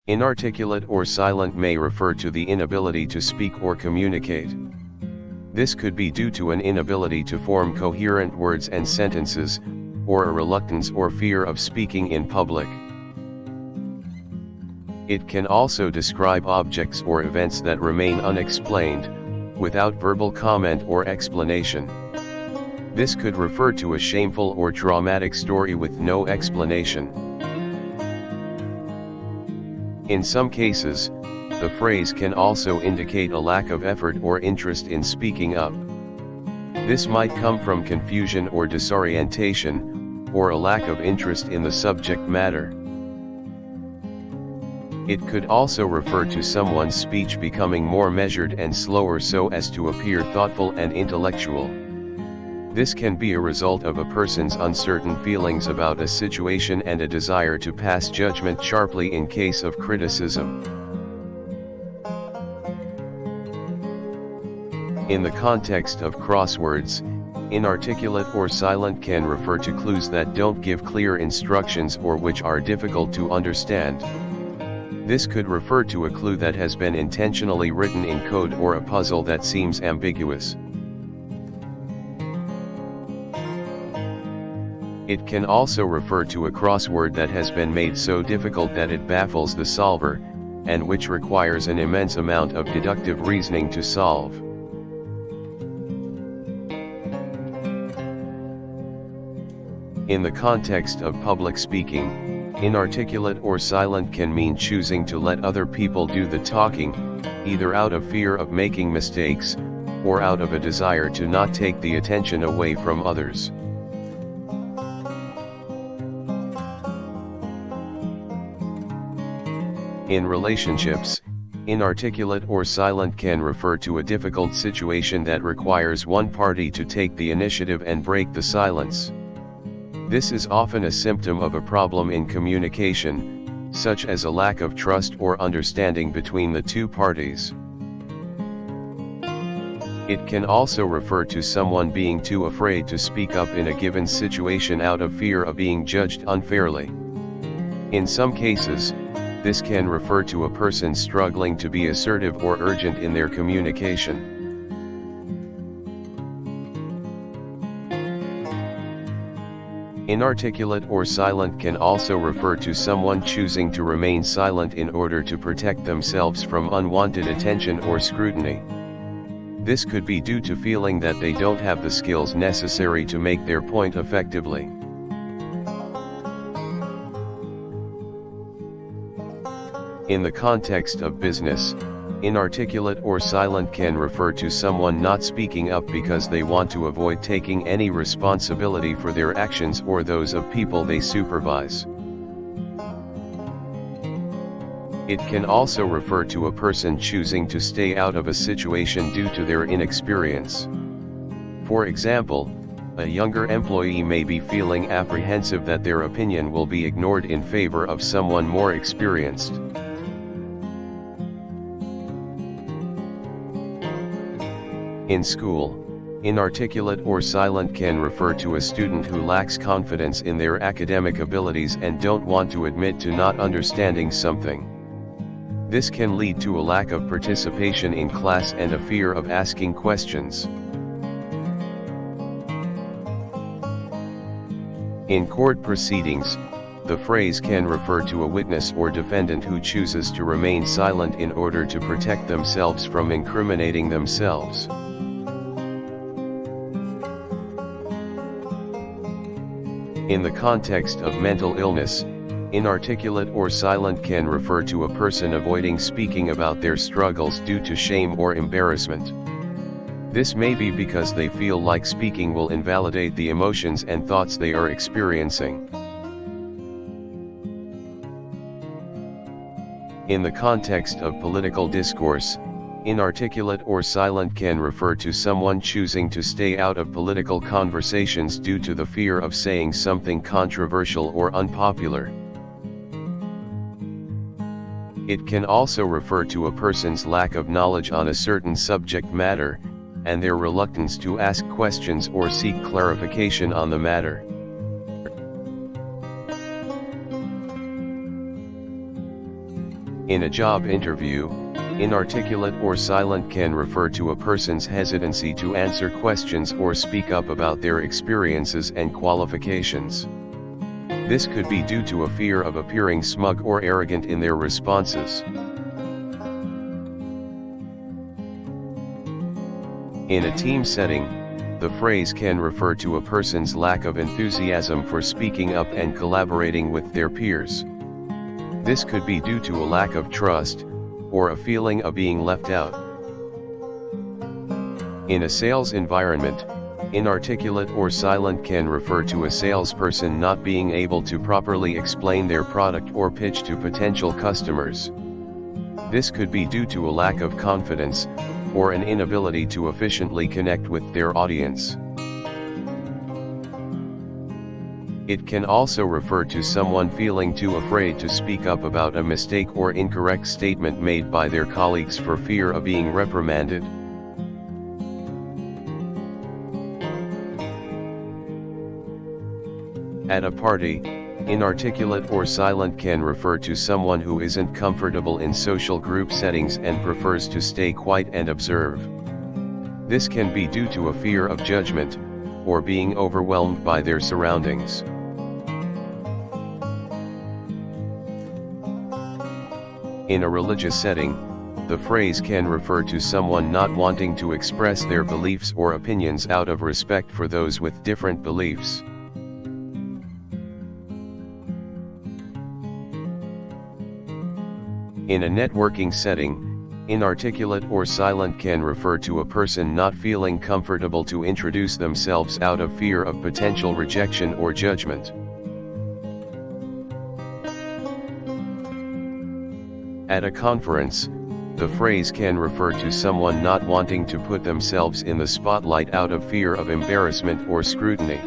Inarticulate or silent may refer to the inability to speak or communicate. This could be due to an inability to form coherent words and sentences, or a reluctance or fear of speaking in public. It can also describe objects or events that remain unexplained, without verbal comment or explanation. This could refer to a shameful or traumatic story with no explanation. In some cases, the phrase can also indicate a lack of effort or interest in speaking up. This might come from confusion or disorientation, or a lack of interest in the subject matter. It could also refer to someone's speech becoming more measured and slower so as to appear thoughtful and intellectual. This can be a result of a person's uncertain feelings about a situation and a desire to pass judgment sharply in case of criticism. In the context of crosswords, inarticulate or silent can refer to clues that don't give clear instructions or which are difficult to understand. This could refer to a clue that has been intentionally written in code or a puzzle that seems ambiguous. It can also refer to a crossword that has been made so difficult that it baffles the solver, and which requires an immense amount of deductive reasoning to solve. In the context of public speaking, inarticulate or silent can mean choosing to let other people do the talking, either out of fear of making mistakes, or out of a desire to not take the attention away from others. In relationships, inarticulate or silent can refer to a difficult situation that requires one party to take the initiative and break the silence. This is often a symptom of a problem in communication, such as a lack of trust or understanding between the two parties. It can also refer to someone being too afraid to speak up in a given situation out of fear of being judged unfairly. In some cases, this can refer to a person struggling to be assertive or urgent in their communication. Inarticulate or silent can also refer to someone choosing to remain silent in order to protect themselves from unwanted attention or scrutiny. This could be due to feeling that they don't have the skills necessary to make their point effectively. In the context of business, inarticulate or silent can refer to someone not speaking up because they want to avoid taking any responsibility for their actions or those of people they supervise. It can also refer to a person choosing to stay out of a situation due to their inexperience. For example, a younger employee may be feeling apprehensive that their opinion will be ignored in favor of someone more experienced. In school, inarticulate or silent can refer to a student who lacks confidence in their academic abilities and don't want to admit to not understanding something. This can lead to a lack of participation in class and a fear of asking questions. In court proceedings, the phrase can refer to a witness or defendant who chooses to remain silent in order to protect themselves from incriminating themselves. In the context of mental illness, inarticulate or silent can refer to a person avoiding speaking about their struggles due to shame or embarrassment. This may be because they feel like speaking will invalidate the emotions and thoughts they are experiencing. In the context of political discourse, inarticulate or silent can refer to someone choosing to stay out of political conversations due to the fear of saying something controversial or unpopular. It can also refer to a person's lack of knowledge on a certain subject matter, and their reluctance to ask questions or seek clarification on the matter. In a job interview, inarticulate or silent can refer to a person's hesitancy to answer questions or speak up about their experiences and qualifications. This could be due to a fear of appearing smug or arrogant in their responses. In a team setting, the phrase can refer to a person's lack of enthusiasm for speaking up and collaborating with their peers. This could be due to a lack of trust, or a feeling of being left out. In a sales environment, inarticulate or silent can refer to a salesperson not being able to properly explain their product or pitch to potential customers. This could be due to a lack of confidence, or an inability to efficiently connect with their audience. It can also refer to someone feeling too afraid to speak up about a mistake or incorrect statement made by their colleagues for fear of being reprimanded. At a party, inarticulate or silent can refer to someone who isn't comfortable in social group settings and prefers to stay quiet and observe. This can be due to a fear of judgment, or being overwhelmed by their surroundings. In a religious setting, the phrase can refer to someone not wanting to express their beliefs or opinions out of respect for those with different beliefs. In a networking setting, inarticulate or silent can refer to a person not feeling comfortable to introduce themselves out of fear of potential rejection or judgment. At a conference, the phrase can refer to someone not wanting to put themselves in the spotlight out of fear of embarrassment or scrutiny.